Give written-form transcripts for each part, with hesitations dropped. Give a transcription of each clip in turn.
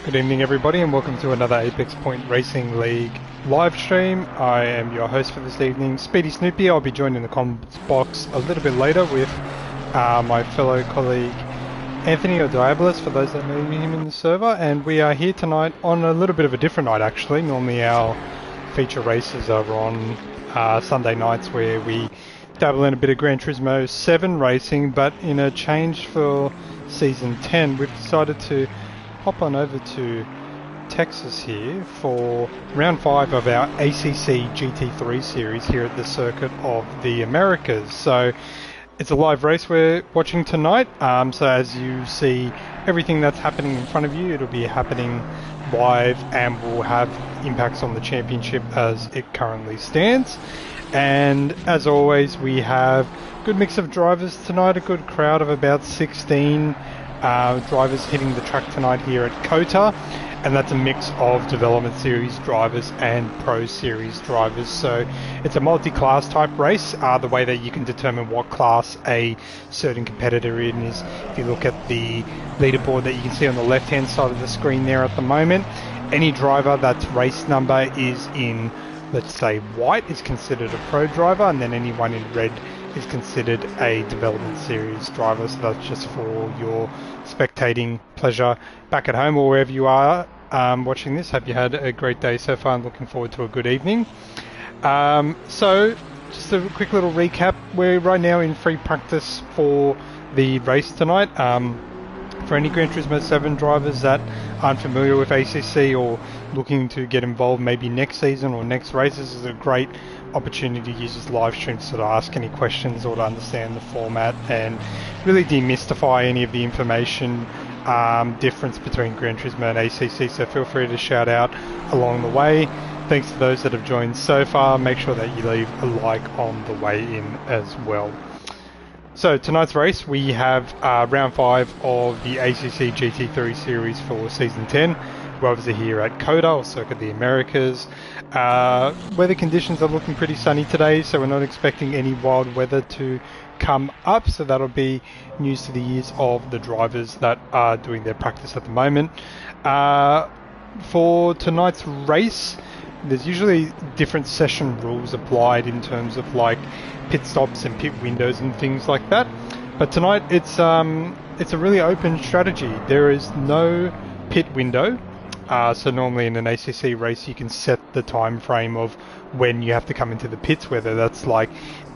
Good evening everybody and welcome to another Apex Point Racing League live stream. I am your host for this evening, Speedy Snoopy. I'll be joined in the comments box a little bit later with my fellow colleague Anthony or Diabolus, for those that know him in the server, and we are here tonight on a little bit of a different night actually. Normally our feature races are on Sunday nights where we dabble in a bit of Gran Turismo 7 racing, but in a change for Season 10 we've decided to hop on over to Texas here for round 5 of our ACC GT3 series here at the Circuit of the Americas. So it's a live race we're watching tonight, so as you see everything that's happening in front of you, it'll be happening live and will have impacts on the championship as it currently stands. And as always, we have a good mix of drivers tonight, a good crowd of about 16 drivers hitting the track tonight here at COTA, and that's a mix of development series drivers and pro series drivers. So it's a multi-class type race, the way that you can determine what class a certain competitor in is if you look at the leaderboard that you can see on the left hand side of the screen there at the moment. Any driver that's race number is in, let's say, white is considered a pro driver, and then anyone in red is considered a development series driver. So that's just for your spectating pleasure back at home or wherever you are watching this. Hope you had a great day so far and looking forward to a good evening. So just a quick little recap. We're right now in free practice for the race tonight. For any Gran Turismo 7 drivers that aren't familiar with ACC or looking to get involved maybe next season or next race, this is a great opportunity to use this live stream to sort of ask any questions or to understand the format and really demystify any of the information difference between Gran Turismo and ACC. So feel free to shout out along the way. Thanks to those that have joined so far. Make sure that you leave a like on the way in as well. So tonight's race, we have round 5 of the ACC GT3 series for Season 10. We're obviously here at COTA, or Circuit of the Americas. Weather conditions are looking pretty sunny today, so we're not expecting any wild weather to come up, so that'll be news to the ears of the drivers that are doing their practice at the moment. For tonight's race, there's usually different session rules applied in terms of like pit stops and pit windows and things like that. But tonight it's a really open strategy. There is no pit window. So normally in an ACC race you can set the time frame of when you have to come into the pits, whether that's like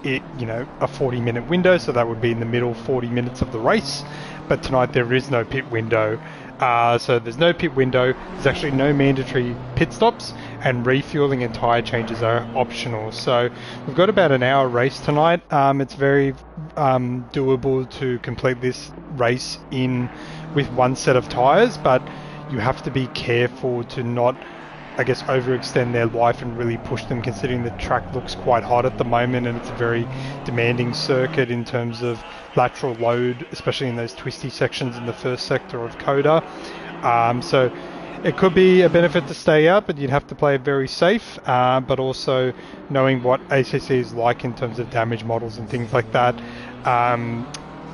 a 40-minute window, so that would be in the middle 40 minutes of the race. But tonight there is no pit window. So there's no pit window, there's actually no mandatory pit stops, and refueling and tyre changes are optional. So we've got about an hour race tonight. It's very doable to complete this race with one set of tyres, but you have to be careful to not, I guess, overextend their life and really push them, considering the track looks quite hot at the moment and it's a very demanding circuit in terms of lateral load, especially in those twisty sections in the first sector of COTA. So it could be a benefit to stay out, but you'd have to play it very safe, but also knowing what ACC is like in terms of damage models and things like that.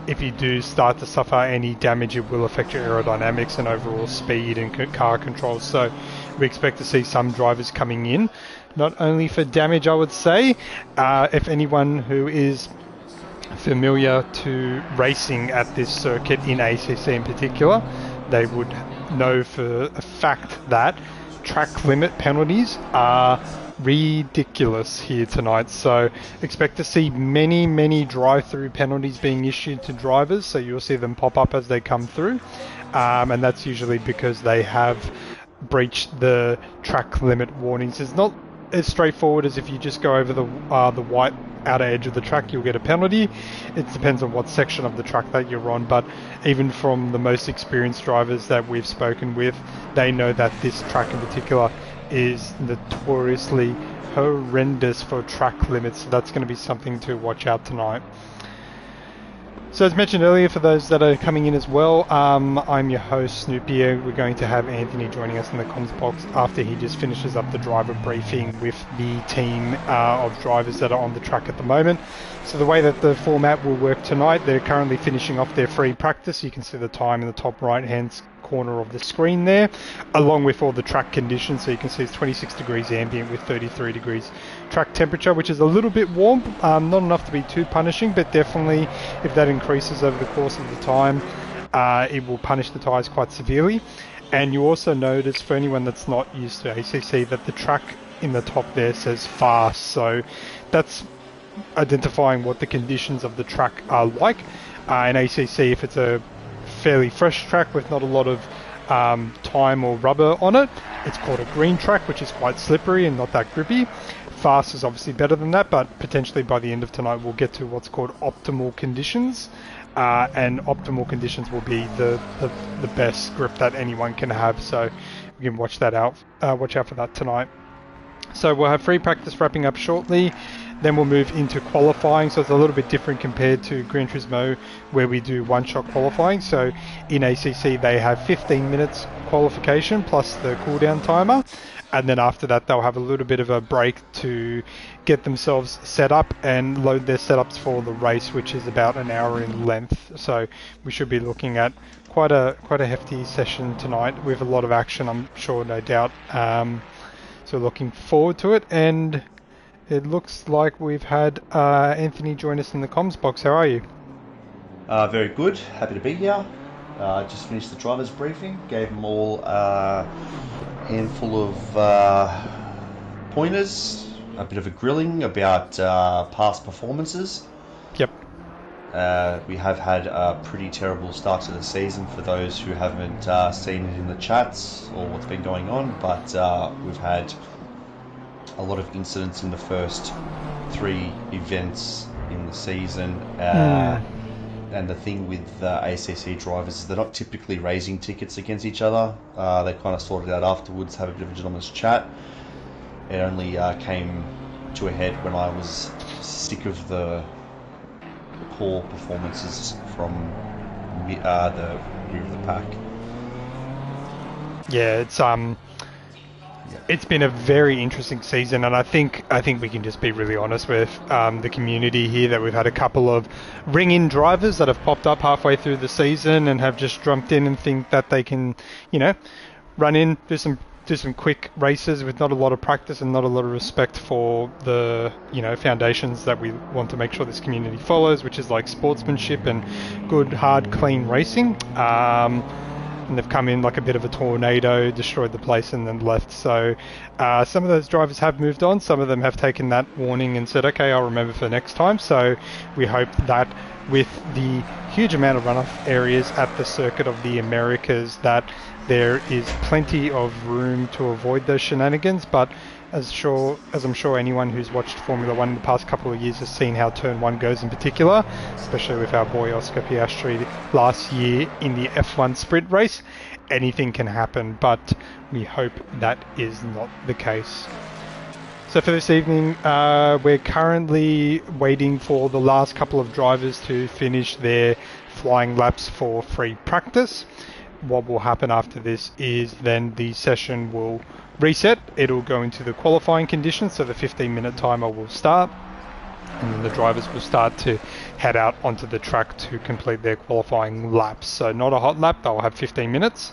If you do start to suffer any damage, it will affect your aerodynamics and overall speed and car control. So we expect to see some drivers coming in, not only for damage, I would say. If anyone who is familiar to racing at this circuit in ACC in particular, they would know for a fact that track limit penalties are ridiculous here tonight. So expect to see many drive-through penalties being issued to drivers, so you'll see them pop up as they come through, and that's usually because they have breached the track limit warnings. It's not as straightforward as if you just go over the white outer edge of the track, you'll get a penalty. It depends on what section of the track that you're on, but even from the most experienced drivers that we've spoken with, they know that this track in particular is notoriously horrendous for track limits, so that's going to be something to watch out tonight. So as mentioned earlier, for those that are coming in as well, I'm your host, Snoopy. We're going to have Anthony joining us in the comms box after he just finishes up the driver briefing with the team of drivers that are on the track at the moment. So the way that the format will work tonight, they're currently finishing off their free practice. You can see the time in the top right-hand corner of the screen there, along with all the track conditions. So you can see it's 26 degrees ambient with 33 degrees track temperature, which is a little bit warm, not enough to be too punishing, but definitely if that increases over the course of the time, it will punish the tyres quite severely. And you also notice, for anyone that's not used to ACC, that the track in the top there says fast, so that's identifying what the conditions of the track are like. In ACC, if it's a fairly fresh track with not a lot of time or rubber on it, it's called a green track, which is quite slippery and not that grippy. Fast is obviously better than that, but potentially by the end of tonight we'll get to what's called optimal conditions, and optimal conditions will be the best grip that anyone can have, so we can watch out for that tonight. So we'll have free practice wrapping up shortly, then we'll move into qualifying. So it's a little bit different compared to Gran Turismo, where we do one-shot qualifying. So in ACC they have 15 minutes qualification plus the cooldown timer, and then after that they'll have a little bit of a break to get themselves set up and load their setups for the race, which is about an hour in length. So we should be looking at quite a hefty session tonight with a lot of action, I'm sure, no doubt. So looking forward to it, and it looks like we've had Anthony join us in the comms box. How are you? Very good. Happy to be here. Just finished the driver's briefing. Gave them all a handful of pointers, a bit of a grilling about past performances. Yep. We have had a pretty terrible start to the season for those who haven't seen it in the chats or what's been going on, but we've had a lot of incidents in the first 3 events in the season. And the thing with ACC drivers is they're not typically raising tickets against each other. They kind of sorted it out afterwards, have a bit of a gentleman's chat. It only came to a head when I was sick of the poor performances from the rear of the pack. Yeah, it's been a very interesting season, and I think we can just be really honest with the community here that we've had a couple of ring-in drivers that have popped up halfway through the season and have just jumped in and think that they can, run in, do some quick races with not a lot of practice and not a lot of respect for the foundations that we want to make sure this community follows, which is like sportsmanship and good, hard, clean racing. And they've come in like a bit of a tornado, destroyed the place and then left. So some of those drivers have moved on. Some of them have taken that warning and said, okay, I'll remember for next time. So we hope that with the huge amount of runoff areas at the Circuit of the Americas, that there is plenty of room to avoid those shenanigans. But as I'm sure anyone who's watched Formula 1 in the past couple of years has seen how Turn 1 goes in particular, especially with our boy Oscar Piastri last year in the F1 sprint race. Anything can happen, but we hope that is not the case. So for this evening, we're currently waiting for the last couple of drivers to finish their flying laps for free practice. What will happen after this is then the session will reset. It'll go into the qualifying conditions, so the 15-minute timer will start, and then the drivers will start to head out onto the track to complete their qualifying laps. So not a hot lap, they'll have 15 minutes,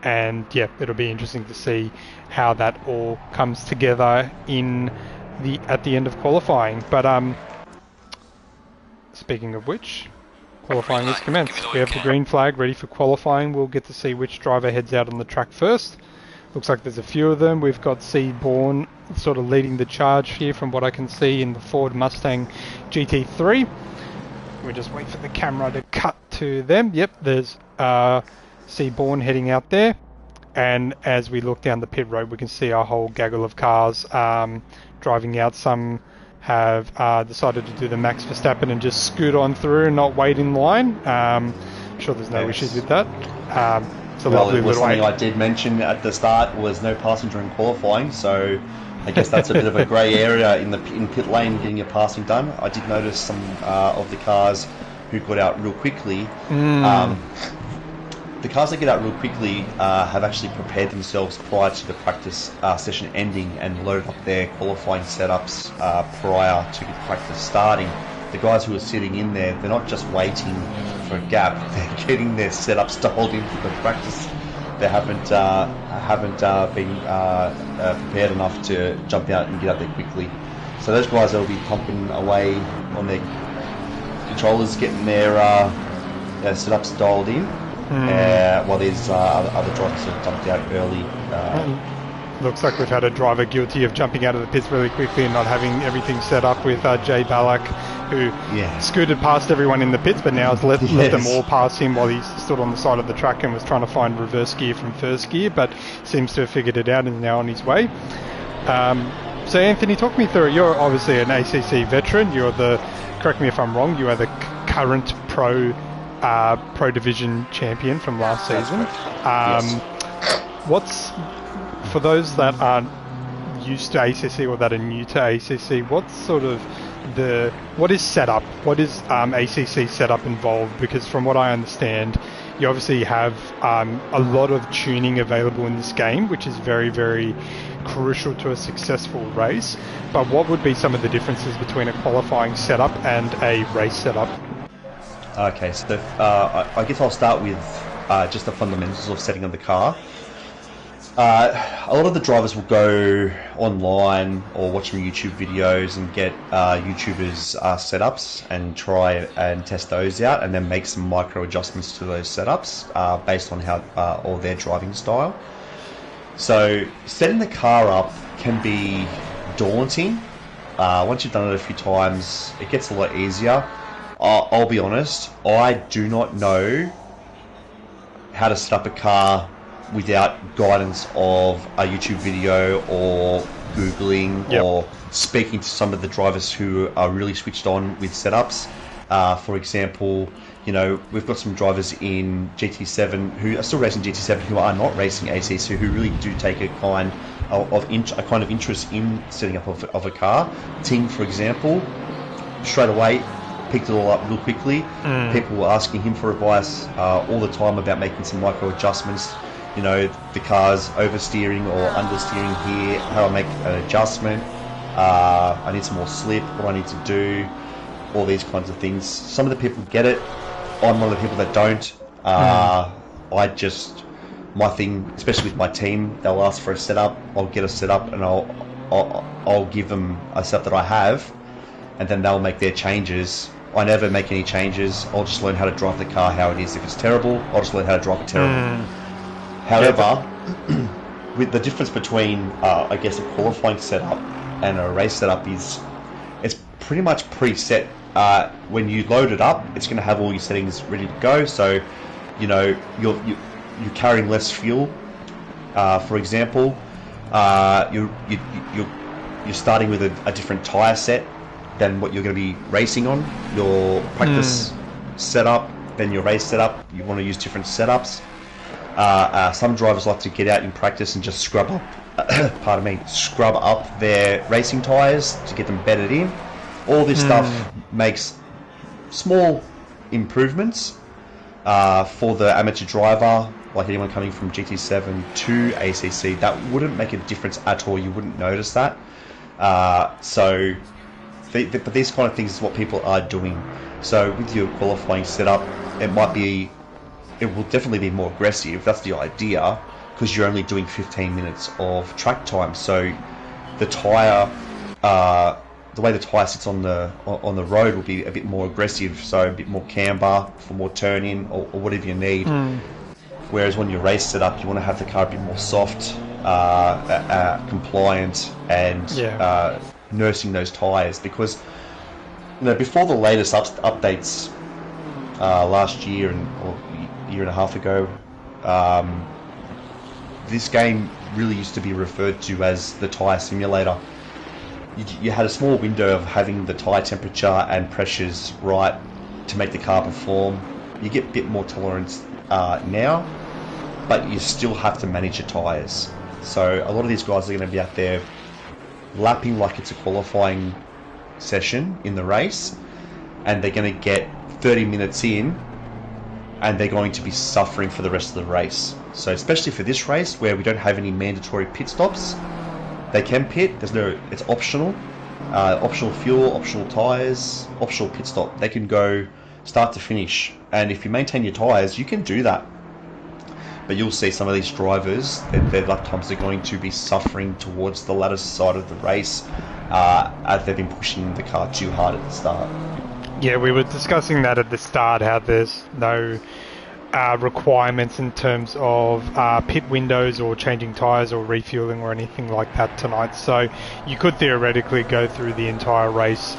and yeah, it'll be interesting to see how that all comes together at the end of qualifying. But speaking of which, qualifying is commenced. We have the green flag ready for qualifying. We'll get to see which driver heads out on the track first. Looks like there's a few of them. We've got Seaborn sort of leading the charge here from what I can see in the Ford Mustang GT3. We just wait for the camera to cut to them. Yep, there's Seaborn heading out there. And as we look down the pit road, we can see a whole gaggle of cars driving out. Some have decided to do the Max Verstappen and just scoot on through and not wait in line. I'm sure there's no issues with that. Well, it was something I did mention at the start was no passing during qualifying, so I guess that's a bit of a grey area in pit lane getting your passing done. I did notice some of the cars who got out real quickly, the cars that get out real quickly have actually prepared themselves prior to the practice session ending and loaded up their qualifying setups prior to the practice starting. The guys who are sitting in there, they're not just waiting for a gap, they're getting their setups dialed in for the practice. They haven't been prepared enough to jump out and get out there quickly. So those guys will be pumping away on their controllers, getting their setups dialed in, while there's other drivers have jumped out early. Looks like we've had a driver guilty of jumping out of the pits really quickly and not having everything set up with Jay Ballack, who scooted past everyone in the pits, but now has let them all pass him while he stood on the side of the track and was trying to find reverse gear from first gear, but seems to have figured it out and is now on his way. So Anthony, talk me through it. You're obviously an ACC veteran. You're correct me if I'm wrong, you are the current pro division champion from last season. What's, for those that aren't used to ACC or that are new to ACC, what's sort of what is setup? What is ACC setup involved? Because from what I understand, you obviously have a lot of tuning available in this game, which is very, very crucial to a successful race. But what would be some of the differences between a qualifying setup and a race setup? Okay, so I guess I'll start with just the fundamentals of setting up the car. A lot of the drivers will go online or watch some YouTube videos and get YouTubers' setups and try and test those out, and then make some micro adjustments to those setups based on how or their driving style. So setting the car up can be daunting. Once you've done it a few times, it gets a lot easier. I'll be honest, I do not know how to set up a car without guidance of a YouTube video or Googling or speaking to some of the drivers who are really switched on with setups. For example, you know, we've got some drivers in GT7 who are still racing GT7 who are not racing ACC, who really do take a kind of interest in setting up of a car. Ting, for example, straight away picked it all up real quickly. People were asking him for advice all the time about making some micro adjustments. You know, the car's oversteering or understeering here, how I make an adjustment, I need some more slip, what I need to do, all these kinds of things. Some of the people get it, I'm one of the people that don't. My thing, especially with my team, they'll ask for a setup, I'll get a setup and I'll give them a setup that I have, and then they'll make their changes. I never make any changes, I'll just learn how to drive the car how it is. If it's terrible, I'll just learn how to drive it terrible. However, with the difference between, I guess, a qualifying setup and a race setup is, it's pretty much preset. When you load it up, it's going to have all your settings ready to go. So, you know, you're carrying less fuel. For example, you're starting with a different tire set than what you're going to be racing on. Your practice setup, then your race setup. You want to use different setups. Some drivers like to get out in practice and just scrub up, scrub up their racing tyres to get them bedded in. All this stuff makes small improvements for the amateur driver, like anyone coming from GT7 to ACC. That wouldn't make a difference at all. You wouldn't notice that. But these kind of things is what people are doing. So with your qualifying setup, it will definitely be more aggressive. That's the idea, because you're only doing 15 minutes of track time. So the tyre, the way the tyre sits on the road will be a bit more aggressive. So a bit more camber for more turn-in or whatever you need. Whereas when you race setup, you want to have the car a bit more soft, compliant, and nursing those tyres. Because, you know, before the latest updates last year or year and a half ago, this game really used to be referred to as the tyre simulator. You had a small window of having the tyre temperature and pressures right to make the car perform. You get a bit more tolerance now, but you still have to manage your tyres. So a lot of these guys are going to be out there lapping like it's a qualifying session in the race, and they're going to get 30 minutes in, and they're going to be suffering for the rest of the race. So especially for this race where we don't have any mandatory pit stops, they can pit. It's optional. Optional fuel, optional tyres, optional pit stop. They can go start to finish, and if you maintain your tyres, you can do that. But you'll see some of these drivers, their lap times are going to be suffering towards the latter side of the race, as they've been pushing the car too hard at the start. Yeah, we were discussing that at the start, how there's no requirements in terms of pit windows or changing tyres or refueling or anything like that tonight. So you could theoretically go through the entire race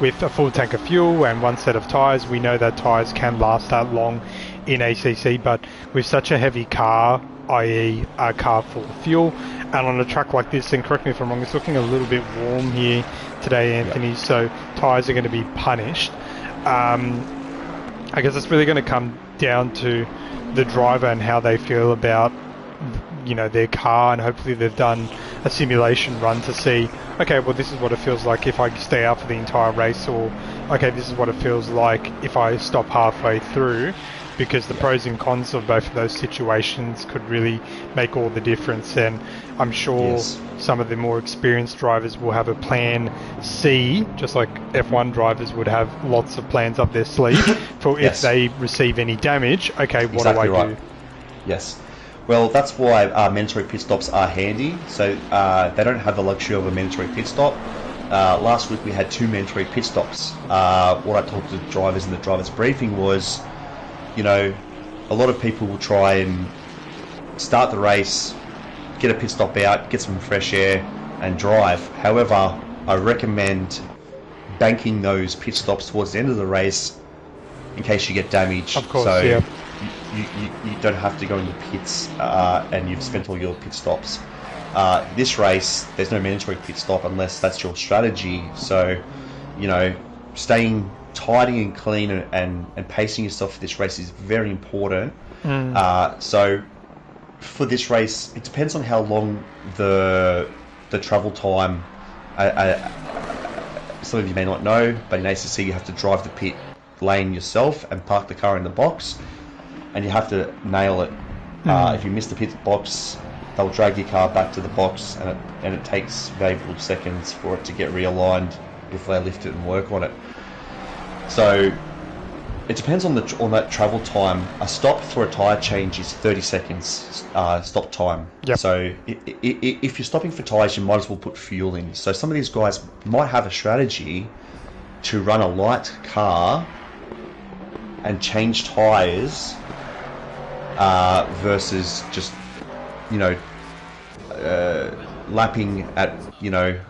with a full tank of fuel and one set of tyres. We know that tyres can last that long in ACC, but with such a heavy car, i.e. a car full of fuel, and on a track like this, and correct me if I'm wrong, it's looking a little bit warm here today, Anthony, so tyres are going to be punished. I guess it's really going to come down to the driver and how they feel about, you know, their car, and hopefully they've done a simulation run to see, okay, well, this is what it feels like if I stay out for the entire race, or okay, this is what it feels like if I stop halfway through, because the pros and cons of both of those situations could really make all the difference. And I'm sure some of the more experienced drivers will have a plan C, just like F1 drivers would have lots of plans up their sleeve for if they receive any damage. Okay, what do I do? Yes. Well, that's why mandatory pit stops are handy. So they don't have the luxury of a mandatory pit stop. Last week we had 2 mandatory pit stops. What I talked to the drivers in the drivers briefing was, you know, a lot of people will try and start the race, get a pit stop out, get some fresh air and drive. However, I recommend banking those pit stops towards the end of the race in case you get damaged. Of course, so yeah. You don't have to go into pits and you've spent all your pit stops. This race, there's no mandatory pit stop unless that's your strategy. So, you know, staying tidy and clean and pacing yourself for this race is very important. So for this race, it depends on how long the travel time. Some of you may not know, but in ACC you have to drive the pit lane yourself and park the car in the box, and you have to nail it. If you miss the pit box, they'll drag your car back to the box, and it takes valuable seconds for it to get realigned before they lift it and work on it. So it depends on that travel time. A stop for a tyre change is 30 seconds stop time. Yep. So if you're stopping for tyres, you might as well put fuel in. So some of these guys might have a strategy to run a light car and change tyres versus just, you know, lapping at, you know,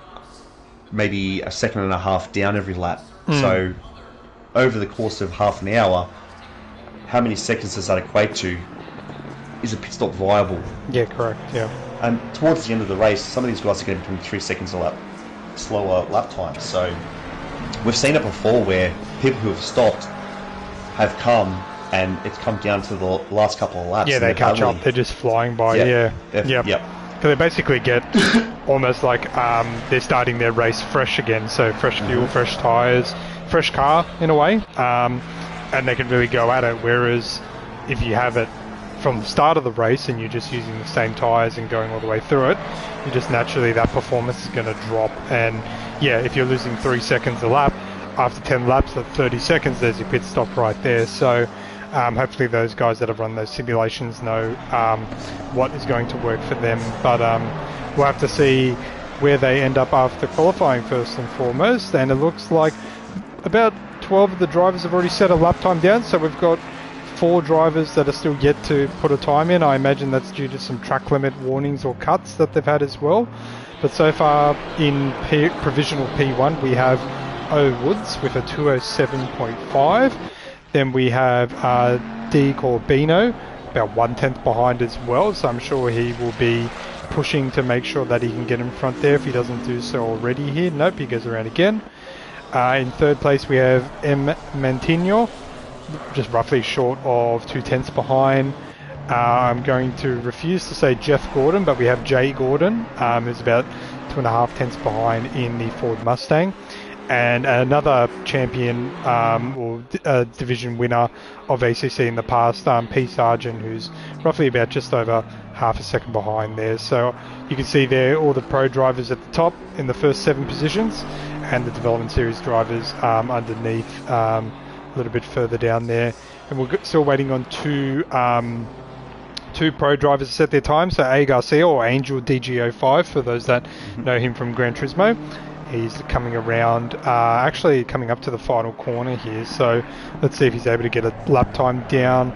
maybe a second and a half down every lap. So over the course of half an hour, how many seconds does that equate to? Is a pit stop viable? Yeah, correct, yeah. And towards the end of the race, some of these guys are getting between 3 seconds a lap slower lap time. So we've seen it before where people who have stopped have come, and it's come down to the last couple of laps. Yeah, they catch up. They're just flying by. Yeah. So they basically get almost like they're starting their race fresh again. So fresh fuel, fresh tyres, fresh car in a way, and they can really go at it. Whereas if you have it from the start of the race and you're just using the same tyres and going all the way through it, you just naturally, that performance is going to drop. And yeah, if you're losing 3 seconds a lap, after 10 laps at 30 seconds, there's your pit stop right there. So hopefully those guys that have run those simulations know what is going to work for them. But we'll have to see where they end up after qualifying first and foremost. And it looks like about 12 of the drivers have already set a lap time down. So we've got 4 drivers that are still yet to put a time in. I imagine that's due to some track limit warnings or cuts that they've had as well. But so far in provisional P1, we have O Woods with a 207.5. Then we have D Corbino, about 1/10 behind as well. So I'm sure he will be pushing to make sure that he can get in front there if he doesn't do so already here. Nope, he goes around again. In third place we have M. Mantinho, just roughly short of 2/10 behind. I'm going to refuse to say Jeff Gordon, but we have Jay Gordon, who's about 2.5 tenths behind in the Ford Mustang. and another champion or division winner of ACC in the past, P. Sargent, who's roughly about just over half a second behind there. So you can see there all the pro drivers at the top in the first 7 positions, and the development series drivers underneath a little bit further down there. And we're still waiting on two pro drivers to set their time. So A. Garcia, or Angel DG05, for those that know him from Gran Turismo. He's coming around, actually coming up to the final corner here. So let's see if he's able to get a lap time down.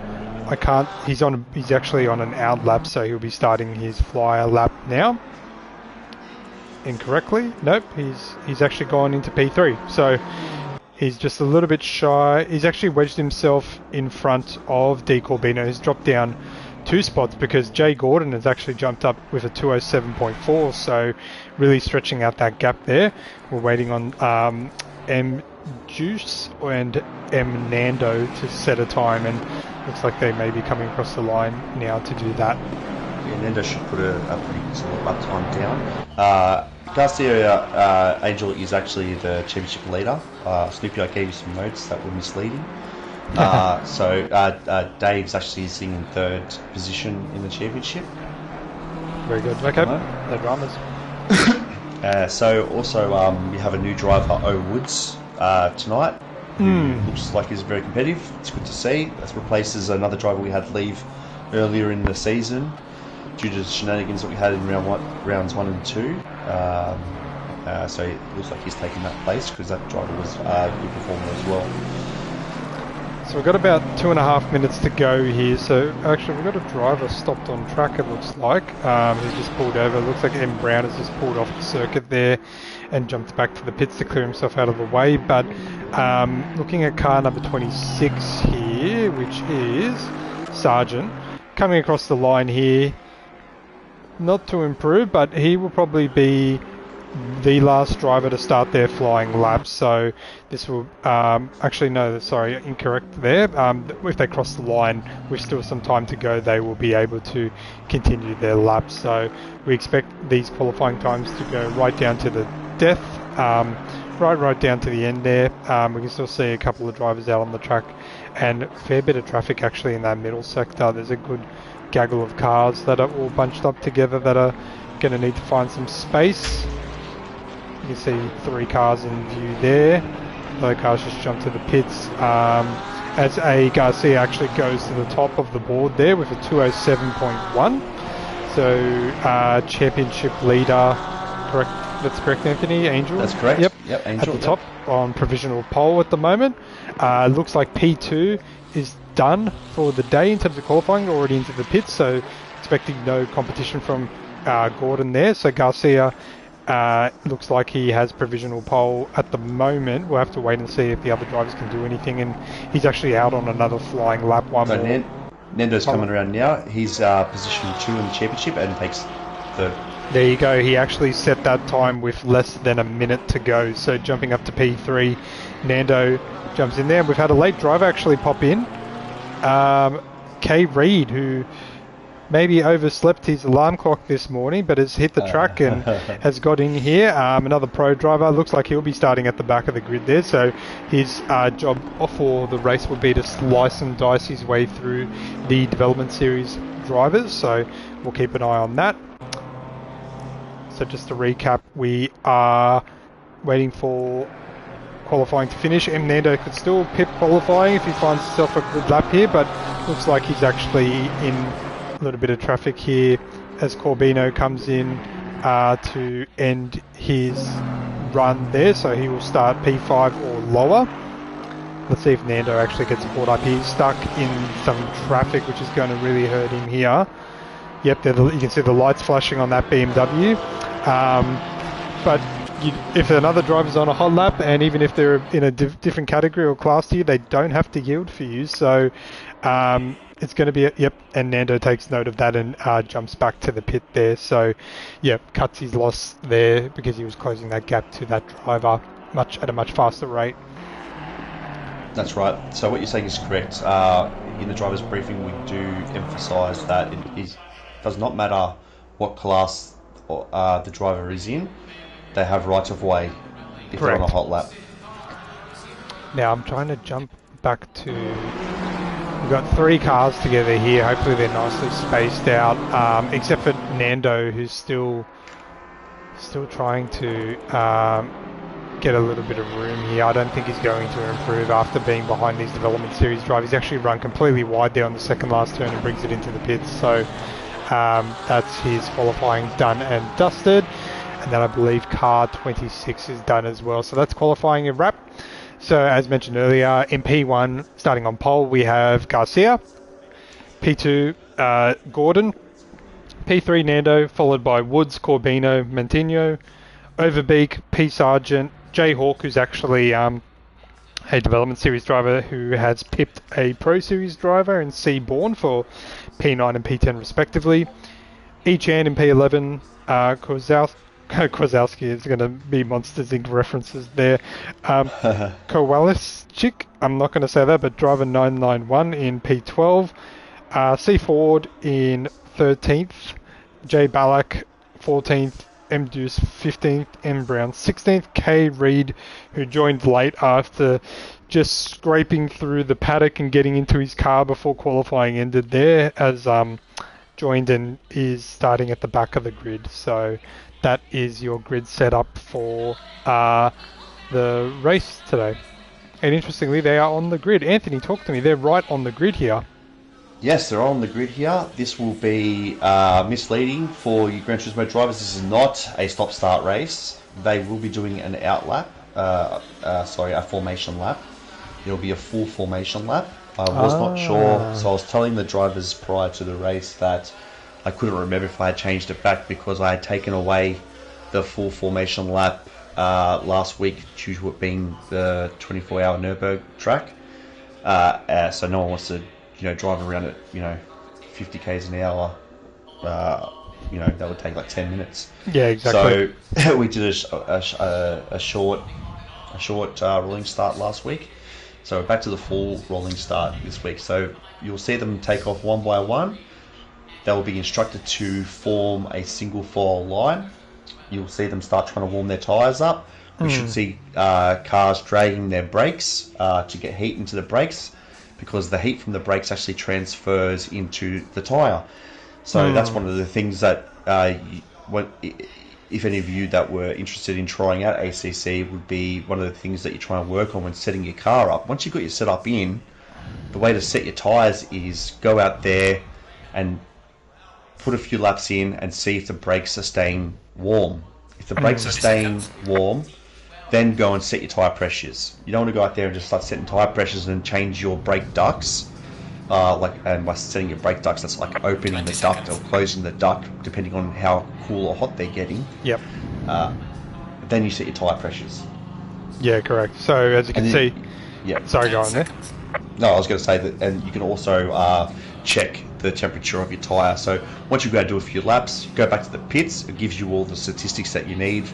I can't. He's actually on an out lap, so he'll be starting his flyer lap now. Incorrectly. Nope. He's actually gone into P3. So he's just a little bit shy. He's actually wedged himself in front of D. Corbino. He's dropped down 2 spots because Jay Gordon has actually jumped up with a 207.4, so really stretching out that gap there. We're waiting on M. Juice and M. Nando to set a time, and looks like they may be coming across the line now to do that. Yeah, Nando should put a pretty solid lap time down. Garcia Angel is actually the championship leader. Snoopy, I gave you some notes that were misleading. So Dave's actually sitting in 3rd position in the championship. Very good. Okay, no dramas. So also we have a new driver, O. Woods, tonight. Who looks like he's very competitive. It's good to see. That replaces another driver we had leave earlier in the season due to the shenanigans that we had in rounds 1 and 2. So it looks like he's taking that place because that driver was a good performer as well. So we've got about 2.5 minutes to go here. So actually we've got a driver stopped on track, it looks like. He's just pulled over. It looks like M. Brown has just pulled off the circuit there and jumped back to the pits to clear himself out of the way. But looking at car number 26 here, which is Sargent, coming across the line here. Not to improve, but he will probably be the last driver to start their flying lap. So this will actually no, sorry, incorrect there. If they cross the line with still some time to go, they will be able to continue their lap. So we expect these qualifying times to go right down to the death, right down to the end there. We can still see a couple of drivers out on the track and a fair bit of traffic actually in that middle sector. There's a good gaggle of cars that are all bunched up together that are going to need to find some space. You can see 3 cars in view there. The cars just jumped to the pits. As A. Garcia actually goes to the top of the board there with a 207.1. So championship leader, correct? That's correct, Anthony. Angel. That's correct. Yep. Angel at the top on provisional pole at the moment. Looks like P2 is done for the day in terms of qualifying, already into the pits. So expecting no competition from Gordon there. So Garcia. Looks like he has provisional pole at the moment. We'll have to wait and see if the other drivers can do anything, and he's actually out on another flying lap. Nando's coming around now. He's position 2 in the championship and takes 3rd. There you go. He actually set that time with less than a minute to go. So jumping up to P3, Nando jumps in there. We've had a late driver actually pop in. Kay Reed, who maybe overslept his alarm clock this morning, but has hit the track and has got in here. Another pro driver. Looks like he'll be starting at the back of the grid there. So his job for the race will be to slice and dice his way through the development series drivers. So we'll keep an eye on that. So just to recap, we are waiting for qualifying to finish. M. Nando could still pip qualifying if he finds himself a good lap here, but looks like he's actually in a little bit of traffic here as Corbino comes in to end his run there. So he will start P5 or lower. Let's see if Nando actually gets caught up. He's stuck in some traffic, which is going to really hurt him here. Yep, you can see the lights flashing on that BMW. But if another driver's on a hot lap, and even if they're in a different category or class to you, they don't have to yield for you. So it's going to be, and Nando takes note of that and jumps back to the pit there. So, cuts his loss there because he was closing that gap to that driver at a much faster rate. That's right. So what you're saying is correct. In the driver's briefing, we do emphasise that it does not matter what class the driver is in. They have right of way if they're on a hot lap. Now I'm trying to jump back to... We've got 3 cars together here. Hopefully they're nicely spaced out, except for Nando, who's still trying to get a little bit of room here. I don't think he's going to improve after being behind these development series drive. He's actually run completely wide there on the second last turn and brings it into the pits. So that's his qualifying done and dusted. And then I believe car 26 is done as well. So that's qualifying a wrap. So as mentioned earlier, in P1, starting on pole, we have Garcia, P2, Gordon, P3, Nando, followed by Woods, Corbino, Mantinho, Overbeek, P Sargent, Jay Hawk, who's actually a development series driver who has pipped a Pro Series driver, and C Bourne for P9 and P10 respectively. E Chan in P11, Kozowski is going to be Monsters Inc. references there. Kowalczyk, I'm not going to say that, but driver 991 in P12. C Ford in 13th. J Ballack 14th. M Deuce 15th. M Brown 16th. K Reed, who joined late after just scraping through the paddock and getting into his car before qualifying ended there, as joined and is starting at the back of the grid. So that is your grid setup for the race today. And interestingly, they are on the grid. Anthony, talk to me. They're right on the grid here. Yes, they're on the grid here. This will be misleading for you Gran Turismo drivers. This is not a stop-start race. They will be doing an outlap, a formation lap. It'll be a full formation lap. I was not sure, so I was telling the drivers prior to the race that I couldn't remember if I had changed it back because I had taken away the full formation lap last week due to it being the 24-hour Nürburgring track. So no one wants to, drive around at 50 k's an hour. That would take like 10 minutes. Yeah, exactly. So we did a short rolling start last week. So we're back to the full rolling start this week. So you'll see them take off one by one. They will be instructed to form a single file line. You'll see them start trying to warm their tyres up. We should see cars dragging their brakes to get heat into the brakes, because the heat from the brakes actually transfers into the tyre. So that's one of the things that, if any of you that were interested in trying out ACC, would be one of the things that you try and work on when setting your car up. Once you've got your setup in, the way to set your tyres is go out there and put a few laps in and see if the brakes are staying warm. If the brakes are staying warm, then go and set your tyre pressures. You don't want to go out there and just start setting tyre pressures and change your brake ducts. And by setting your brake ducts, that's like opening the duct or closing the duct, depending on how cool or hot they're getting. Yep. Then you set your tyre pressures. Yeah, correct. So as you can see... Yeah. Sorry, go on there. No, I was going to say that, and you can also check the temperature of your tyre. So once you go and do a few laps, go back to the pits. It gives you all the statistics that you need.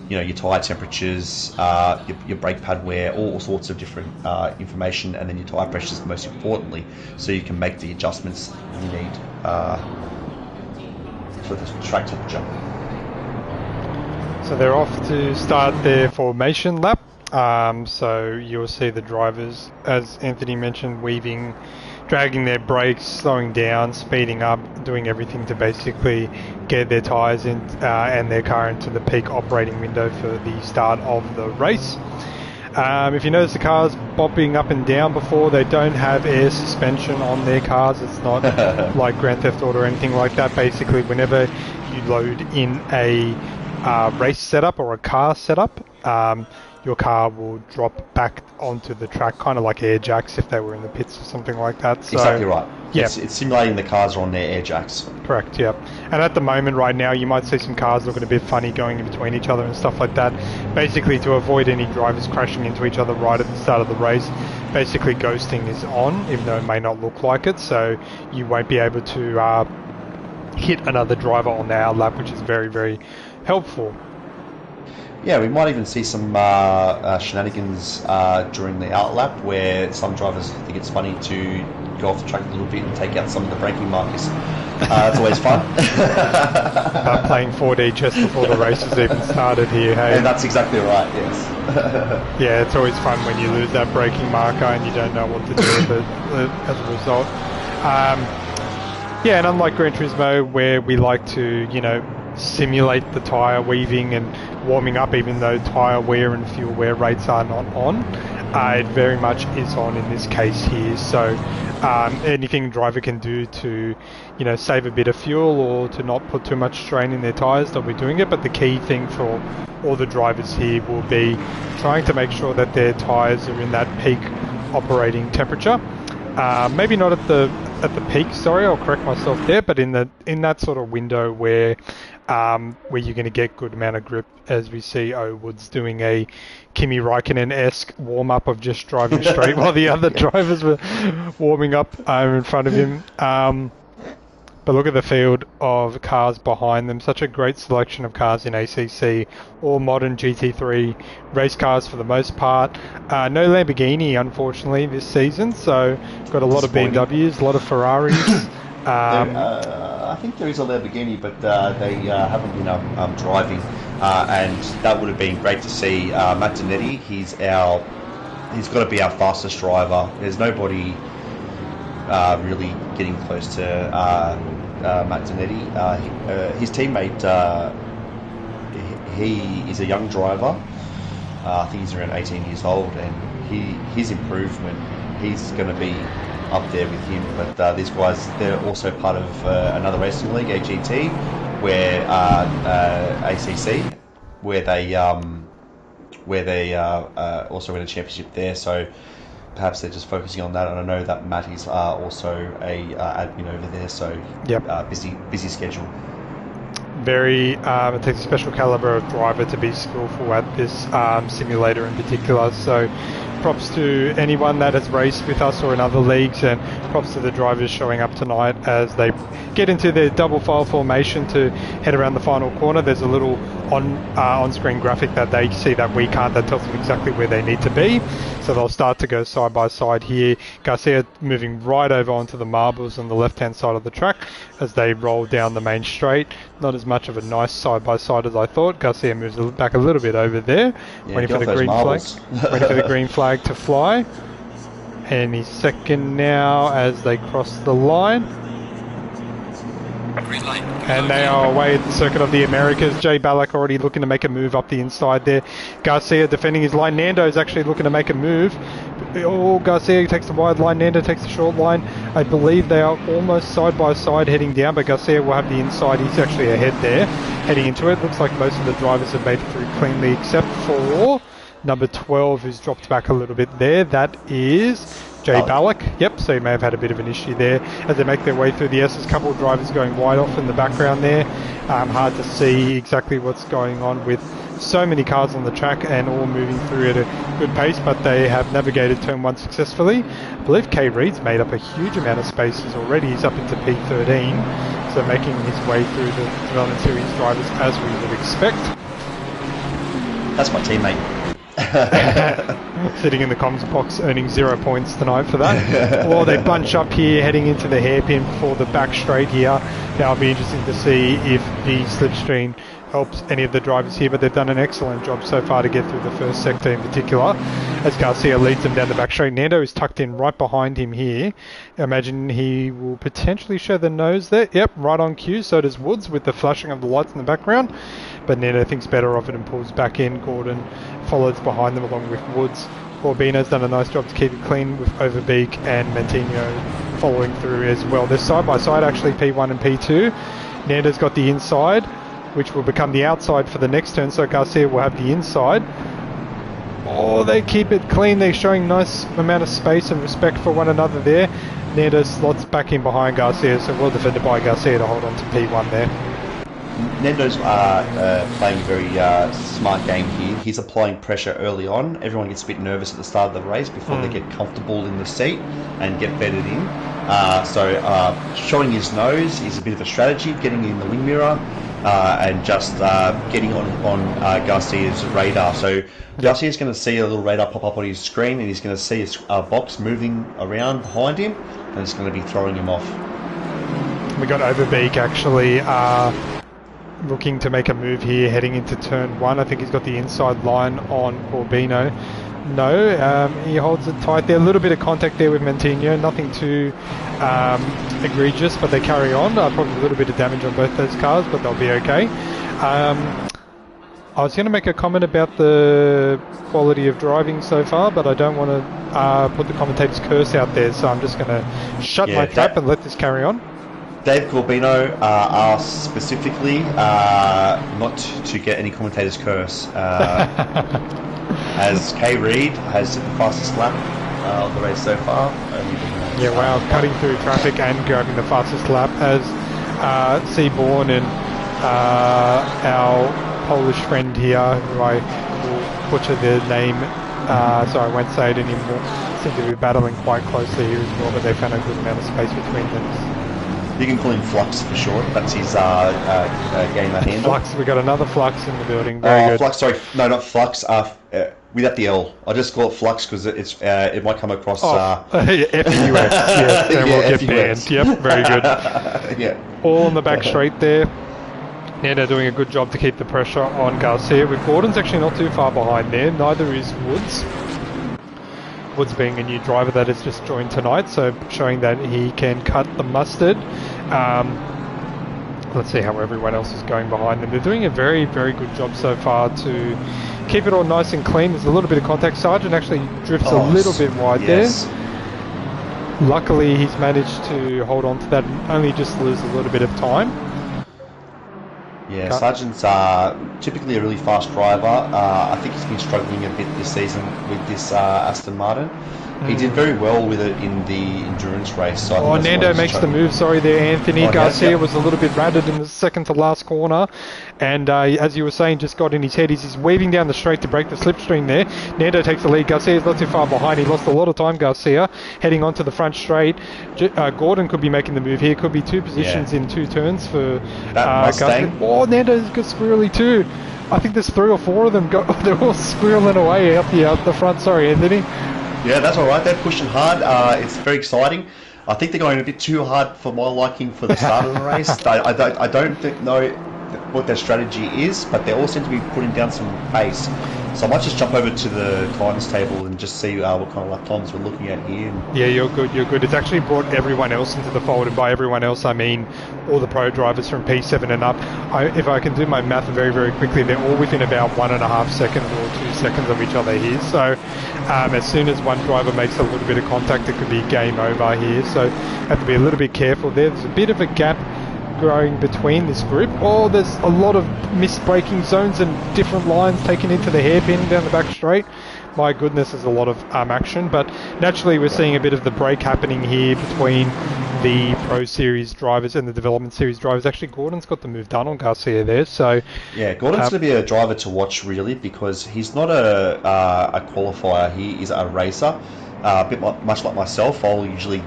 Your tyre temperatures, your brake pad wear, all sorts of different information, and then your tyre pressures most importantly, so you can make the adjustments you need for the track temperature. So they're off to start their formation lap. So you'll see the drivers, as Anthony mentioned, dragging their brakes, slowing down, speeding up, doing everything to basically get their tyres in and their car into the peak operating window for the start of the race. If you notice the cars bopping up and down before, they don't have air suspension on their cars. It's not like Grand Theft Auto or anything like that. Basically, whenever you load in a race setup or a car setup, your car will drop back onto the track, kind of like air jacks if they were in the pits or something like that. So, exactly right. Yeah. It's simulating the cars are on their air jacks. Correct, yeah. And at the moment right now, you might see some cars looking a bit funny going in between each other and stuff like that. Basically, to avoid any drivers crashing into each other right at the start of the race, basically ghosting is on, even though it may not look like it. So you won't be able to hit another driver on the outlap, which is very, very helpful. Yeah, we might even see some shenanigans during the outlap where some drivers think it's funny to go off the track a little bit and take out some of the braking markers. It's always fun. Playing 4D just before the race has even started here, hey? And that's exactly right, yes. Yeah, it's always fun when you lose that braking marker and you don't know what to do with it as a result. Yeah, and unlike Gran Turismo, where we like to, you know, simulate the tyre weaving and warming up, even though tyre wear and fuel wear rates are not on, it very much is on in this case here. So anything a driver can do to, you know, save a bit of fuel or to not put too much strain in their tyres, they'll be doing it. But the key thing for all the drivers here will be trying to make sure that their tyres are in that peak operating temperature. Maybe not at the peak, sorry, I'll correct myself there, but in that sort of window where you're going to get good amount of grip, as we see Woods doing a Kimi Raikkonen-esque warm-up of just driving straight while the other drivers were warming up in front of him. But look at the field of cars behind them. Such a great selection of cars in ACC. All modern GT3 race cars for the most part. No Lamborghini, unfortunately, this season. So got a lot of BMWs, a lot of Ferraris. I think there is a Lamborghini, but they haven't been driving. And that would have been great to see. Matt Donetti, he's got to be our fastest driver. There's nobody really getting close to Matt Donetti. His teammate, he is a young driver. I think he's around 18 years old, and his improvement, he's going to be up there with him. But these guys, they're also part of another racing league, AGT, where ACC, where they also win a championship there. So perhaps they're just focusing on that, and I know that Matt is also a admin over there, so yep. Busy schedule. Very, it takes a special caliber of driver to be skillful at this simulator in particular, so props to anyone that has raced with us or in other leagues, and props to the drivers showing up tonight as they get into their double file formation to head around the final corner. There's a little on-screen graphic that they see that we can't, that tells them exactly where they need to be. So they'll start to go side by side here. Garcia moving right over onto the marbles on the left-hand side of the track as they roll down the main straight. Not as much of a nice side by side as I thought. Garcia moves back a little bit over there, waiting for the green flag. Waiting for the green flag to fly. And he's second now as they cross the line. Green light. And they are away at the Circuit of the Americas. Jay Ballack already looking to make a move up the inside there. Garcia defending his line. Nando is actually looking to make a move. Oh, Garcia takes the wide line. Nando takes the short line. I believe they are almost side by side heading down, but Garcia will have the inside. He's actually ahead there heading into it. Looks like most of the drivers have made it through cleanly except for number 12, who's dropped back a little bit there. That is Jay Ballack. Yep, so he may have had a bit of an issue there as they make their way through the S's. Couple of drivers going wide off in the background there. Hard to see exactly what's going on with so many cars on the track and all moving through at a good pace, but they have navigated turn 1 successfully. I believe Kay Reed's made up a huge amount of spaces already. He's up into P13, so making his way through the Development Series drivers as we would expect. That's my teammate. Sitting in the comms box, earning 0 points tonight for that. Or they bunch up here, heading into the hairpin for the back straight here. Now it'll be interesting to see if the slipstream helps any of the drivers here, but they've done an excellent job so far to get through the first sector in particular, as Garcia leads them down the back straight. Nando is tucked in right behind him here. I imagine he will potentially show the nose there. Yep, right on cue. So does Woods with the flashing of the lights in the background. But Nando thinks better of it and pulls back in. Gordon follows behind them along with Woods. Corbino's done a nice job to keep it clean with Overbeek and Mantinho following through as well. They're side by side actually, P1 and P2. Nando's got the inside, which will become the outside for the next turn, so Garcia will have the inside. Oh, they keep it clean. They're showing nice amount of space and respect for one another there. Nando slots back in behind Garcia, so well defended by Garcia to hold on to P1 there. Nando's playing a very smart game here. He's applying pressure early on. Everyone gets a bit nervous at the start of the race before they get comfortable in the seat and get bedded in. So showing his nose is a bit of a strategy, getting in the wing mirror. and just getting on Garcia's radar. So Garcia's going to see a little radar pop up on his screen, and he's going to see a box moving around behind him, and it's going to be throwing him off. We got Overbeek actually looking to make a move here, heading into turn 1. I think he's got the inside line on Corbino. No, he holds it tight there. A little bit of contact there with Mantinho, nothing too egregious, but they carry on. Probably a little bit of damage on both those cars, but they'll be okay. I was going to make a comment about the quality of driving so far, but I don't want to put the commentator's curse out there, so I'm just going to shut my trap and let this carry on. Dave Corbino asked specifically not to get any commentator's curse. As Kay Reid has the fastest lap of the race so far. Yeah, wow, cutting through traffic and grabbing the fastest lap as Seaborn and our Polish friend here, who I will butcher their name, so I won't say it anymore, seem to be battling quite closely here as well, but they found a good amount of space between them. You can call him Flux for short. That's his gamer handle. Flux. We got another Flux in the building. Very good. Flux. Sorry, no, not Flux. Without the L. I just call it Flux because it might come across. FUX. Yes, and we'll get banned. Yep, very good. Yeah. All on the back straight there. Nando doing a good job to keep the pressure on Garcia. With Gordon's actually not too far behind there. Neither is Woods. Woods being a new driver that has just joined tonight, so showing that he can cut the mustard. Let's see how everyone else is going behind them. They're doing a very, very good job so far to keep it all nice and clean. There's a little bit of contact. Sargent actually drifts a little bit wide there. Luckily, he's managed to hold on to that and only just lose a little bit of time. Yeah, Sargent's typically a really fast driver. I think he's been struggling a bit this season with this Aston Martin. He did very well with it in the endurance race. So Nando makes the move. Sorry there, Anthony. Garcia was a little bit ratted in the second to last corner. And as you were saying, just got in his head. He's weaving down the straight to break the slipstream there. Nando takes the lead. Garcia's not too far behind. He lost a lot of time, Garcia, heading onto the front straight. Gordon could be making the move here. Could be two positions in two turns for Garcia. Oh, Nando's got squirrely too. I think there's 3 or 4 of them. They're all squirreling away out the front. Sorry, Anthony. Yeah, that's all right. They're pushing hard. It's very exciting. I think they're going a bit too hard for my liking for the start of the race. I don't know what their strategy is, but they all seem to be putting down some pace. So I might just jump over to the times table and just see what kind of lap times we're looking at here. Yeah, you're good. It's actually brought everyone else into the fold, and by everyone else I mean all the pro drivers from P7 and up. If I can do my math very, very quickly, they're all within about 1.5 seconds or 2 seconds of each other here. So as soon as one driver makes a little bit of contact, it could be game over here. So have to be a little bit careful there. There's a bit of a gap growing between this group. Oh, there's a lot of missed braking zones and different lines taken into the hairpin down the back straight. My goodness, there's a lot of action, but naturally we're seeing a bit of the break happening here between the Pro Series drivers and the Development Series drivers. Actually, Gordon's got the move done on Garcia there, so... Yeah, Gordon's going to be a driver to watch, really, because he's not a qualifier, he is a racer. A bit much like myself, I'll usually...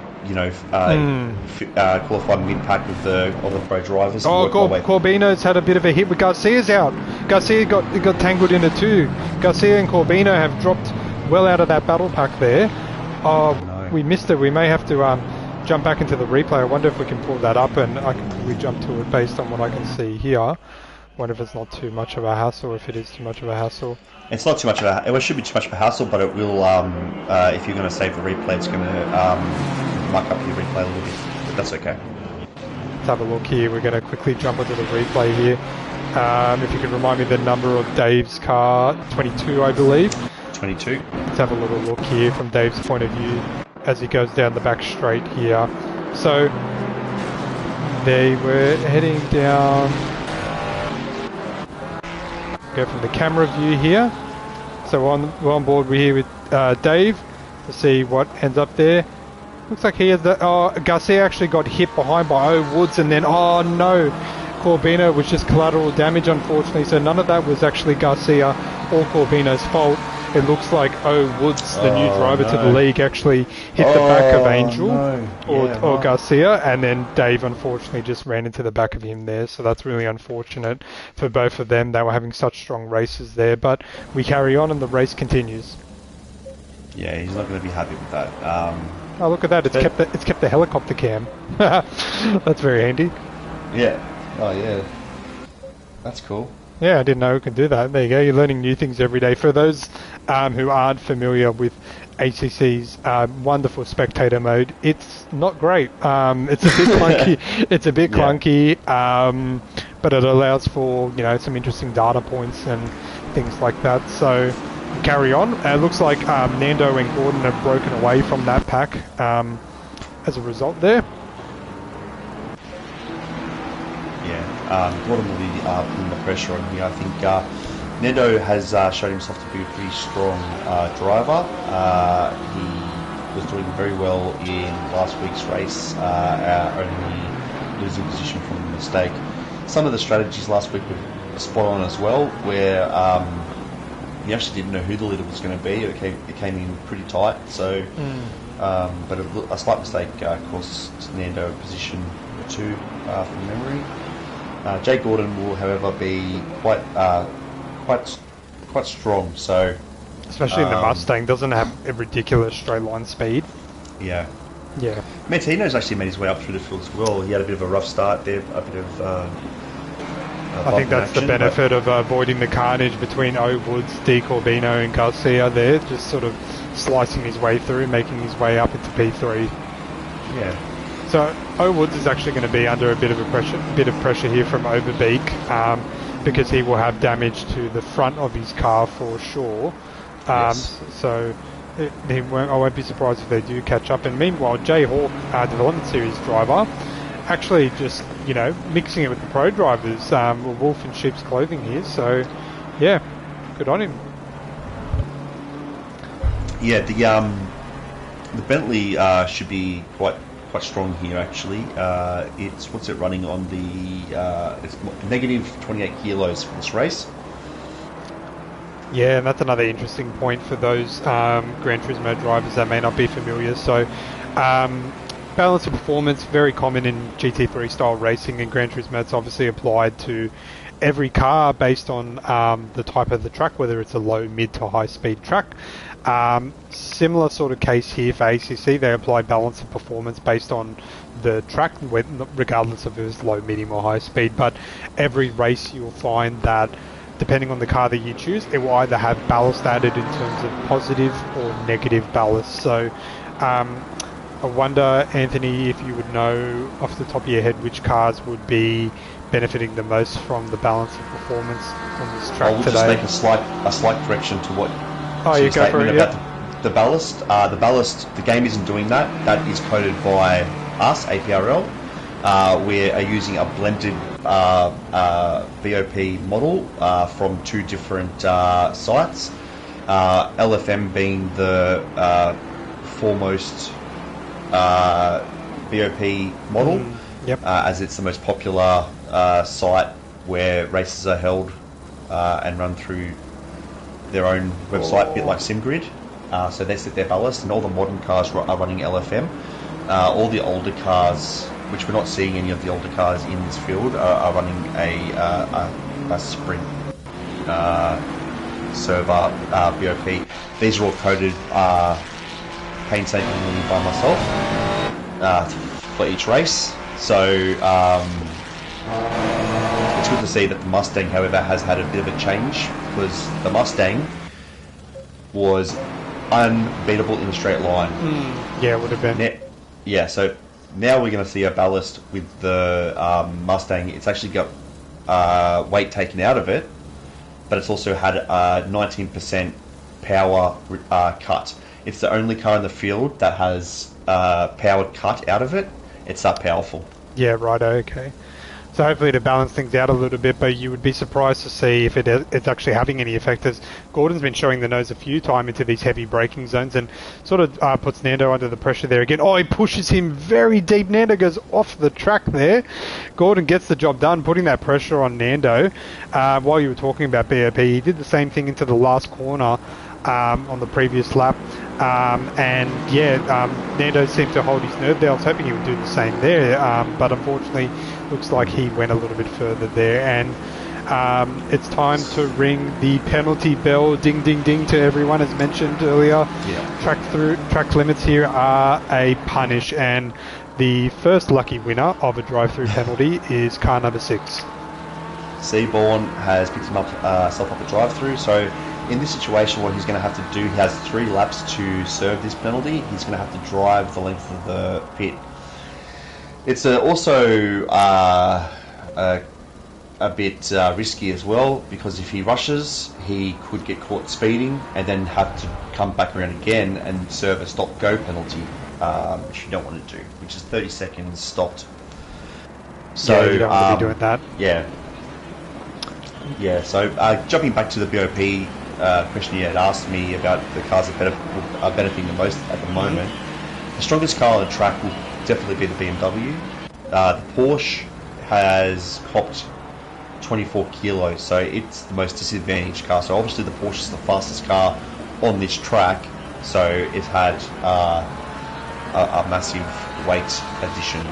qualify mid-pack with the pro drivers. Corbino's had a bit of a hit with Garcia's out. Garcia got tangled in it too. Garcia and Corbino have dropped well out of that battle pack there. No. We missed it. We may have to jump back into the replay. I wonder if we can pull that up, and I can probably jump to it based on what I can see here. Wonder if it's not too much of a hassle, if it is too much of a hassel. It's not too much of a... It should be too much of a hassle, but it will... if you're going to save the replay, it's going to muck up your replay a little bit. But that's okay. Let's have a look here. We're going to quickly jump into the replay here. If you could remind me the number of Dave's car, 22, I believe. 22. Let's have a little look here from Dave's point of view as he goes down the back straight here. So they were heading down... Go from the camera view here. So we're on board. We're here with Dave to see what ends up there. Looks like he has the... Garcia actually got hit behind by Woods, and then, oh no, Corbino was just collateral damage, unfortunately. So none of that was actually Garcia or Corbino's fault. it looks like Woods, the new driver to the no. league, actually hit the back of Angel or right. Garcia, and then Dave unfortunately just ran into the back of him there. So that's really unfortunate for both of them. They were having such strong races there, but we carry on and the race continues. Yeah, he's not going to be happy with that. Oh, look at that! It's kept the helicopter cam. That's very handy. Yeah. Oh, yeah. That's cool. Yeah, I didn't know we could do that. There you go. You're learning new things every day. For those who aren't familiar with ACC's wonderful spectator mode, it's not great. It's a bit clunky. It's a bit clunky, but it allows for some interesting data points and things like that. So carry on. It looks like Nando and Gordon have broken away from that pack as a result there. Gordon will be putting the pressure on here. I think Nando has shown himself to be a pretty strong driver. He was doing very well in last week's race, only losing position from a mistake. Some of the strategies last week were spot on as well, where he actually didn't know who the leader was going to be. It came in pretty tight, so but a slight mistake cost Nando position 2 from memory. Jay Gordon will, however, be quite strong. So, especially in the Mustang, doesn't have a ridiculous straight line speed. Yeah. Martino's actually made his way up through the field as well. He had a bit of a rough start there, a bit of. I think that's the benefit of avoiding the carnage between Woods, D. Corbino, and Garcia there. Just sort of slicing his way through, making his way up into P3. Yeah. So Woods is actually going to be under a bit of pressure here from Overbeek, because he will have damage to the front of his car for sure. Yes. So I won't be surprised if they do catch up. And meanwhile, Jay Hawk, Development Series driver, actually just mixing it with the pro drivers, wolf in sheep's clothing here. So yeah, good on him. Yeah, the Bentley should be quite strong here actually. It's running on the it's negative 28 kilos for this race. Yeah, and that's another interesting point for those Gran Turismo drivers that may not be familiar. So balance of performance, very common in GT3 style racing, and Gran Turismo it's obviously applied to every car based on the type of the track, whether it's a low, mid to high speed track. Similar sort of case here for ACC. They apply balance of performance based on the track, regardless of if it's low, medium or high speed. But every race you'll find that depending on the car that you choose, it will either have ballast added in terms of positive or negative ballast. So I wonder, Anthony, if you would know off the top of your head which cars would be benefiting the most from the balance of performance on this track today. I will just make a slight correction to what you go for it, about the ballast. The ballast, the game isn't doing that. That is coded by us, APRL. We are using a blended BOP model from 2 different sites. LFM being the foremost BOP model, as it's the most popular site where races are held and run through their own website, a bit like SimGrid. So they set their ballast, and all the modern cars are running LFM. All the older cars, which we're not seeing any of the older cars in this field, are running a Sprint server BOP. These are all coded painstakingly by myself for each race. So it's good to see that the Mustang, however, has had a bit of a change, because the Mustang was unbeatable in a straight line. Yeah, it would have been. So now we're going to see a ballast with the Mustang. It's actually got weight taken out of it, but it's also had a 19% power cut. It's the only car in the field that has power cut out of it. It's that powerful. Yeah, right, okay. So hopefully to balance things out a little bit, but you would be surprised to see if it's actually having any effect, as Gordon's been showing the nose a few times into these heavy braking zones and sort of puts Nando under the pressure there again. Oh, he pushes him very deep. Nando goes off the track there. Gordon gets the job done, putting that pressure on Nando. While you were talking about BOP, he did the same thing into the last corner on the previous lap. And yeah, Nando seemed to hold his nerve there. I was hoping he would do the same there, but unfortunately looks like he went a little bit further there. And it's time to ring the penalty bell, ding ding ding, to everyone as mentioned earlier. Track limits here are a punish, and the first lucky winner of a drive-through penalty is car number 6. Seaborn has picked himself up a drive-through, so in this situation what he's going to have to do, he has 3 laps to serve this penalty. He's going to have to drive the length of the pit. It's also a bit risky as well, because if he rushes he could get caught speeding and then have to come back around again and serve a stop-go penalty, which you don't want to do, which is 30 seconds stopped. So yeah, you don't want to be doing that. Yeah, so jumping back to the BOP question you had asked me about the cars that are benefiting the most at the moment, the strongest car on the track will definitely be the BMW. The Porsche has copped 24 kilos, so it's the most disadvantaged car. So obviously the Porsche is the fastest car on this track, so it's had a massive weight addition.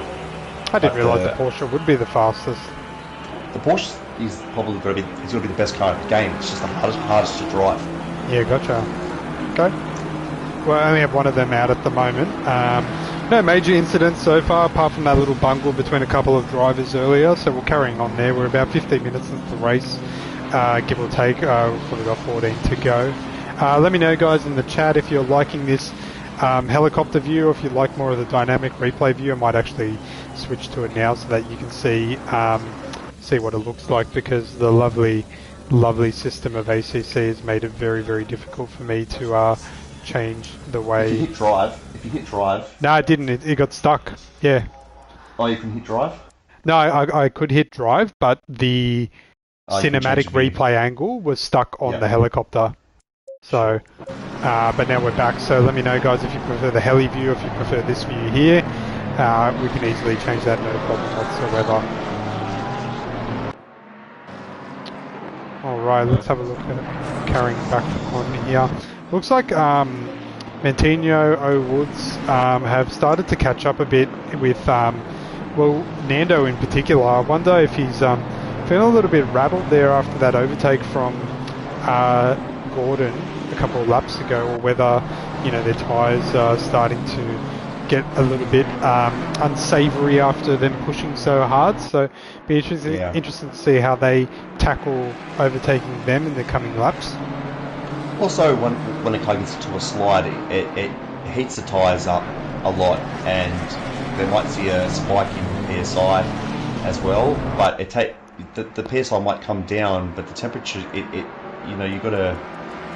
I didn't realise the Porsche would be the fastest. The Porsche is probably going to be the best car in the game. It's just the hardest to drive. Yeah, gotcha. Okay. Well, I only have one of them out at the moment. No major incidents so far, apart from that little bungle between a couple of drivers earlier, so we're carrying on there. We're about 15 minutes into the race, give or take. We've probably got 14 to go. Let me know, guys, in the chat if you're liking this helicopter view, or if you like more of the dynamic replay view. I might actually switch to it now so that you can see what it looks like, because the lovely system of ACC has made it very, very difficult for me to change the way. If you hit drive. No, I didn't. It got stuck. Yeah. Oh, you can hit drive? No, I could hit drive, but the cinematic replay angle was stuck on the helicopter. So, but now we're back. So let me know, guys, if you prefer the heli view, if you prefer this view here. We can easily change that, no problem whatsoever. Alright, let's have a look at carrying back on here. Looks like Mantino, Woods have started to catch up a bit with, well, Nando in particular. I wonder if he's feeling a little bit rattled there after that overtake from Gordon a couple of laps ago, or whether, you know, their tyres are starting to get a little bit unsavoury after them pushing so hard. So be interesting to see how they tackle overtaking them in the coming laps. Also, when a car gets into a slide, it heats the tyres up a lot, and they might see a spike in PSI as well. But the PSI might come down, but the temperature, you know, you've got to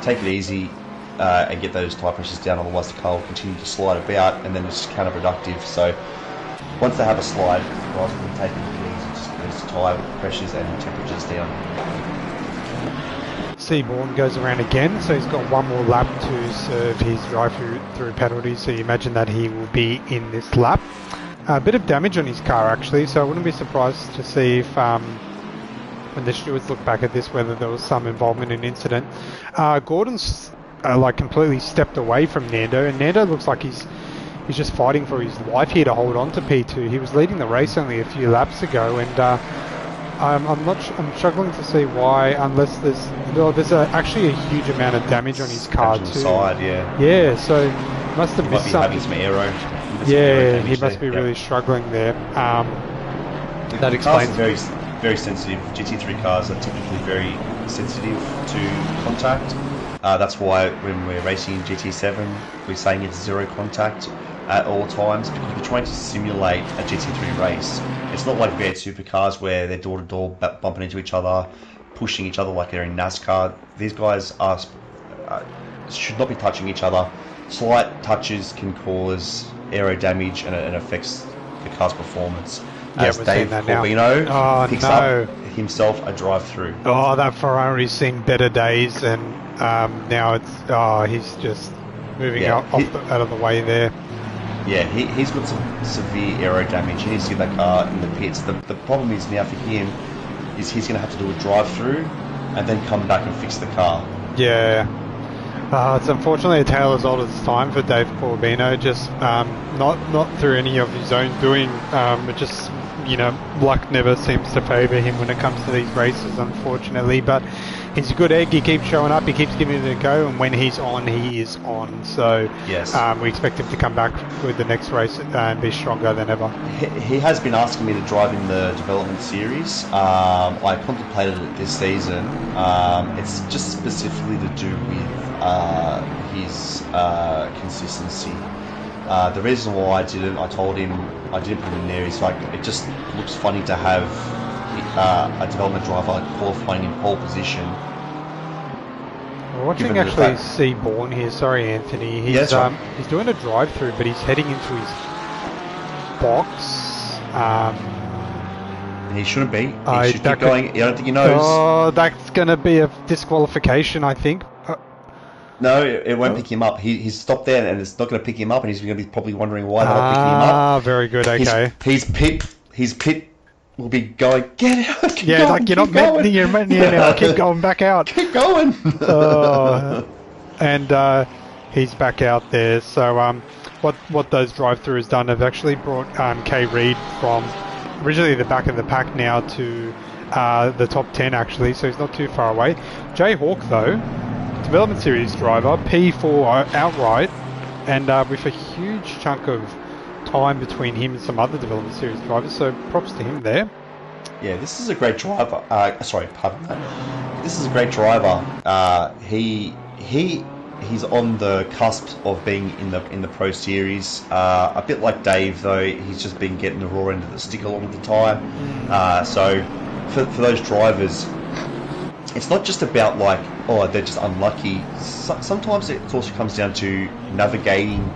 take it easy and get those tyre pressures down, otherwise the car will continue to slide about, and then it's counterproductive. So once they have a slide, rather than taking it easy, just get those tyre pressures and temperatures down. Seaborn goes around again, so he's got one more lap to serve his drive-through penalty, so you imagine that he will be in this lap. A bit of damage on his car actually, so I wouldn't be surprised to see if when the stewards look back at this, whether there was some involvement in incident. Gordon's like completely stepped away from Nando, and Nando looks like he's just fighting for his life here to hold on to P2. He was leading the race only a few laps ago, and I'm struggling to see why, unless there's actually a huge amount of damage on his car too. Side, yeah. Yeah, so must have missed something. Having some aero. Yeah, he must be really struggling there. That explains. Very, very sensitive. GT3 cars are typically very sensitive to contact. That's why when we're racing in GT7, we're saying it's zero contact at all times, because we're trying to simulate a GT3 race. It's not like V8 supercars where they're door-to-door bumping into each other, pushing each other like they're in NASCAR. These guys should not be touching each other. Slight touches can cause aero damage, and it affects the car's performance. As Dave Corbino picks up himself a drive-through. Oh, that Ferrari's seen better days, and now he's just moving out of the way there. Yeah, he's got some severe aero damage. He needs to get that car in the pits. The problem is now for him is he's going to have to do a drive-through and then come back and fix the car. Yeah. It's unfortunately a tale as old as time for Dave Corbino. Just not through any of his own doing. It just luck never seems to favour him when it comes to these races, unfortunately. But he's a good egg. He keeps showing up. He keeps giving it a go, and when he's on, he is on. So Yes. we expect him to come back with the next race and be stronger than ever. He has been asking me to drive in the development series. I contemplated it this season. It's just specifically to do with his consistency. The reason why I didn't, I told him I didn't put him in there is like it just looks funny to have a development driver qualifying in pole position. We're watching actually Seaborn here. Sorry, Anthony. He's he's doing a drive-through, but he's heading into his box. He shouldn't be. He should keep going. I don't think he knows. Oh, that's going to be a disqualification, I think. No, it won't pick him up. He's stopped there, and it's not going to pick him up, and he's going to be probably wondering why they're not picking him up. Ah, very good. Okay. His pit will be going. Get out! Keep yeah, going, like you're not meant near now. Keep going back out. Keep going. And he's back out there. So what those drive-throughs done have actually brought Kay Reid from originally the back of the pack now to the top 10 actually. So he's not too far away. Jay Hawk though. Development Series driver, P4 outright, and with a huge chunk of time between him and some other Development Series drivers, so props to him there. Yeah, this is a great driver. Sorry, pardon that. This is a great driver. He's on the cusp of being in the Pro Series. A bit like Dave, though, he's just been getting the raw end of the stick a lot of the time. So for those drivers, it's not just about like, oh, they're just unlucky. Sometimes it also comes down to navigating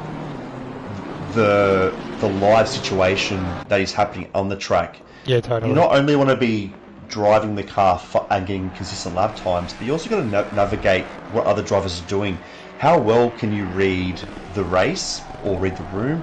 the live situation that is happening on the track. Yeah, totally. You not only want to be driving the car and getting consistent lap times, but you also got to navigate what other drivers are doing. How well can you read the race or read the room,